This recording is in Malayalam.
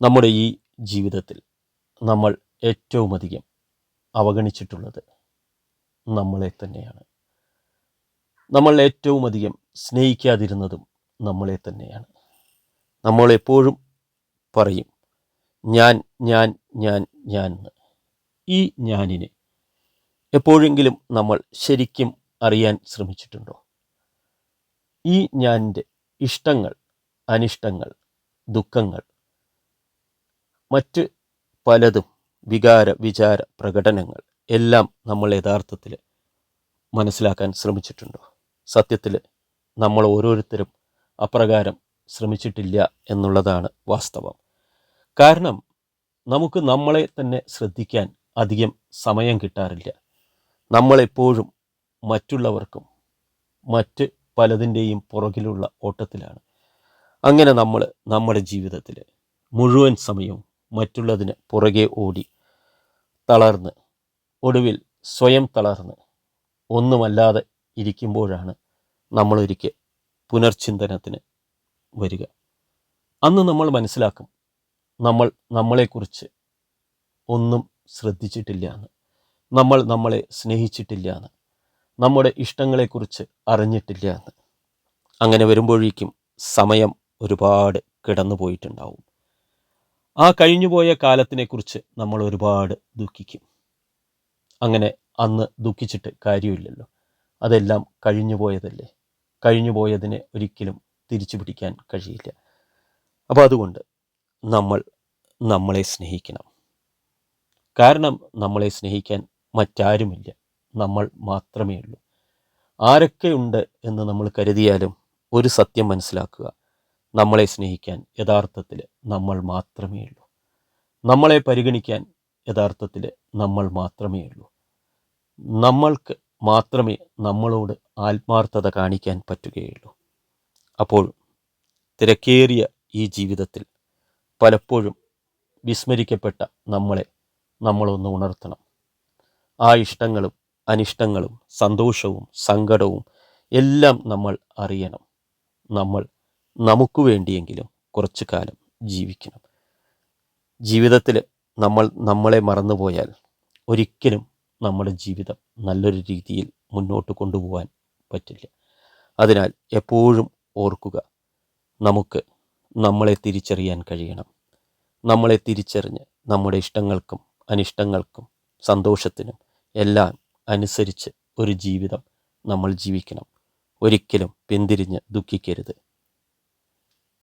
നമ്മുടെ ഈ ജീവിതത്തിൽ നമ്മൾ ഏറ്റവും അധികം അവഗണിച്ചിട്ടുള്ളത് നമ്മളെ തന്നെയാണ്. നമ്മൾ ഏറ്റവും അധികം സ്നേഹിക്കാതിരുന്നതും നമ്മളെ തന്നെയാണ്. നമ്മൾ എപ്പോഴും പറയും ഞാൻ ഞാൻ ഞാൻ ഞാൻ എന്ന്. ഈ ഞാനിനെ എപ്പോഴെങ്കിലും നമ്മൾ ശരിക്കും അറിയാൻ ശ്രമിച്ചിട്ടുണ്ടോ? ഈ ഞാനിൻ്റെ ഇഷ്ടങ്ങൾ, അനിഷ്ടങ്ങൾ, ദുഃഖങ്ങൾ, മറ്റ് പലതും, വികാര വിചാര പ്രകടനങ്ങൾ എല്ലാം നമ്മൾ യഥാർത്ഥത്തിൽ മനസ്സിലാക്കാൻ ശ്രമിച്ചിട്ടുണ്ടോ? സത്യത്തിൽ നമ്മൾ ഓരോരുത്തരും അപ്രകാരം ശ്രമിച്ചിട്ടില്ല എന്നുള്ളതാണ് വാസ്തവം. കാരണം നമുക്ക് നമ്മളെ തന്നെ ശ്രദ്ധിക്കാൻ അധികം സമയം കിട്ടാറില്ല. നമ്മളെപ്പോഴും മറ്റുള്ളവർക്കും മറ്റ് പലതിൻ്റെയും പുറകിലുള്ള ഓട്ടത്തിലാണ്. അങ്ങനെ നമ്മൾ നമ്മുടെ ജീവിതത്തിൽ മുഴുവൻ സമയവും മറ്റുള്ളതിന് പുറകെ ഓടി തളർന്ന് ഒടുവിൽ സ്വയം തളർന്ന് ഒന്നുമല്ലാതെ ഇരിക്കുമ്പോഴാണ് നമ്മളൊരിക്കൽ പുനർചിന്തനത്തിന് വരിക. അന്ന് നമ്മൾ മനസ്സിലാക്കും നമ്മൾ നമ്മളെക്കുറിച്ച് ഒന്നും ശ്രദ്ധിച്ചിട്ടില്ല എന്ന്, നമ്മൾ നമ്മളെ സ്നേഹിച്ചിട്ടില്ല എന്ന്, നമ്മുടെ ഇഷ്ടങ്ങളെക്കുറിച്ച് അറിഞ്ഞിട്ടില്ല എന്ന്. അങ്ങനെ വരുമ്പോഴേക്കും സമയം ഒരുപാട് കിടന്നു പോയിട്ടുണ്ടാവും. ആ കഴിഞ്ഞുപോയ കാലത്തിനെക്കുറിച്ച് നമ്മൾ ഒരുപാട് ദുഃഖിക്കും. അങ്ങനെ അന്ന് ദുഃഖിച്ചിട്ട് കാര്യമില്ലല്ലോ, അതെല്ലാം കഴിഞ്ഞുപോയതല്ലേ. കഴിഞ്ഞുപോയതിനെ ഒരിക്കലും തിരിച്ചു പിടിക്കാൻ കഴിയില്ല. അപ്പോൾ അതുകൊണ്ട് നമ്മൾ നമ്മളെ സ്നേഹിക്കണം. കാരണം നമ്മളെ സ്നേഹിക്കാൻ മറ്റാരുമില്ല, നമ്മൾ മാത്രമേ ഉള്ളൂ. ആരൊക്കെയുണ്ട് എന്ന് നമ്മൾ കരുതിയാലും ഒരു സത്യം മനസ്സിലാക്കുക, നമ്മളെ സ്നേഹിക്കാൻ യഥാർത്ഥത്തിൽ നമ്മൾ മാത്രമേ ഉള്ളൂ. നമ്മളെ പരിഗണിക്കാൻ യഥാർത്ഥത്തിൽ നമ്മൾ മാത്രമേ ഉള്ളൂ. നമ്മൾക്ക് മാത്രമേ നമ്മളോട് ആത്മാർത്ഥത കാണിക്കാൻ പറ്റുകയുള്ളൂ. അപ്പോൾ തിരക്കേറിയ ഈ ജീവിതത്തിൽ പലപ്പോഴും വിസ്മരിക്കപ്പെട്ട നമ്മളൊന്ന് ഉണർത്തണം. ആ ഇഷ്ടങ്ങളും അനിഷ്ടങ്ങളും സന്തോഷവും സങ്കടവും എല്ലാം നമ്മൾ അറിയണം. നമ്മൾ നമുക്ക് വേണ്ടിയെങ്കിലും കുറച്ചു കാലം ജീവിക്കണം. ജീവിതത്തിൽ നമ്മൾ നമ്മളെ മറന്നുപോയാൽ ഒരിക്കലും നമ്മുടെ ജീവിതം നല്ലൊരു രീതിയിൽ മുന്നോട്ട് കൊണ്ടുപോകാൻ പറ്റില്ല. അതിനാൽ എപ്പോഴും ഓർക്കുക, നമുക്ക് നമ്മളെ തിരിച്ചറിയാൻ കഴിയണം. നമ്മളെ തിരിച്ചറിഞ്ഞ് നമ്മുടെ ഇഷ്ടങ്ങൾക്കും അനിഷ്ടങ്ങൾക്കും സന്തോഷത്തിനും എല്ലാം അനുസരിച്ച് ഒരു ജീവിതം നമ്മൾ ജീവിക്കണം. ഒരിക്കലും പിന്തിരിഞ്ഞ് ദുഃഖിക്കരുത്.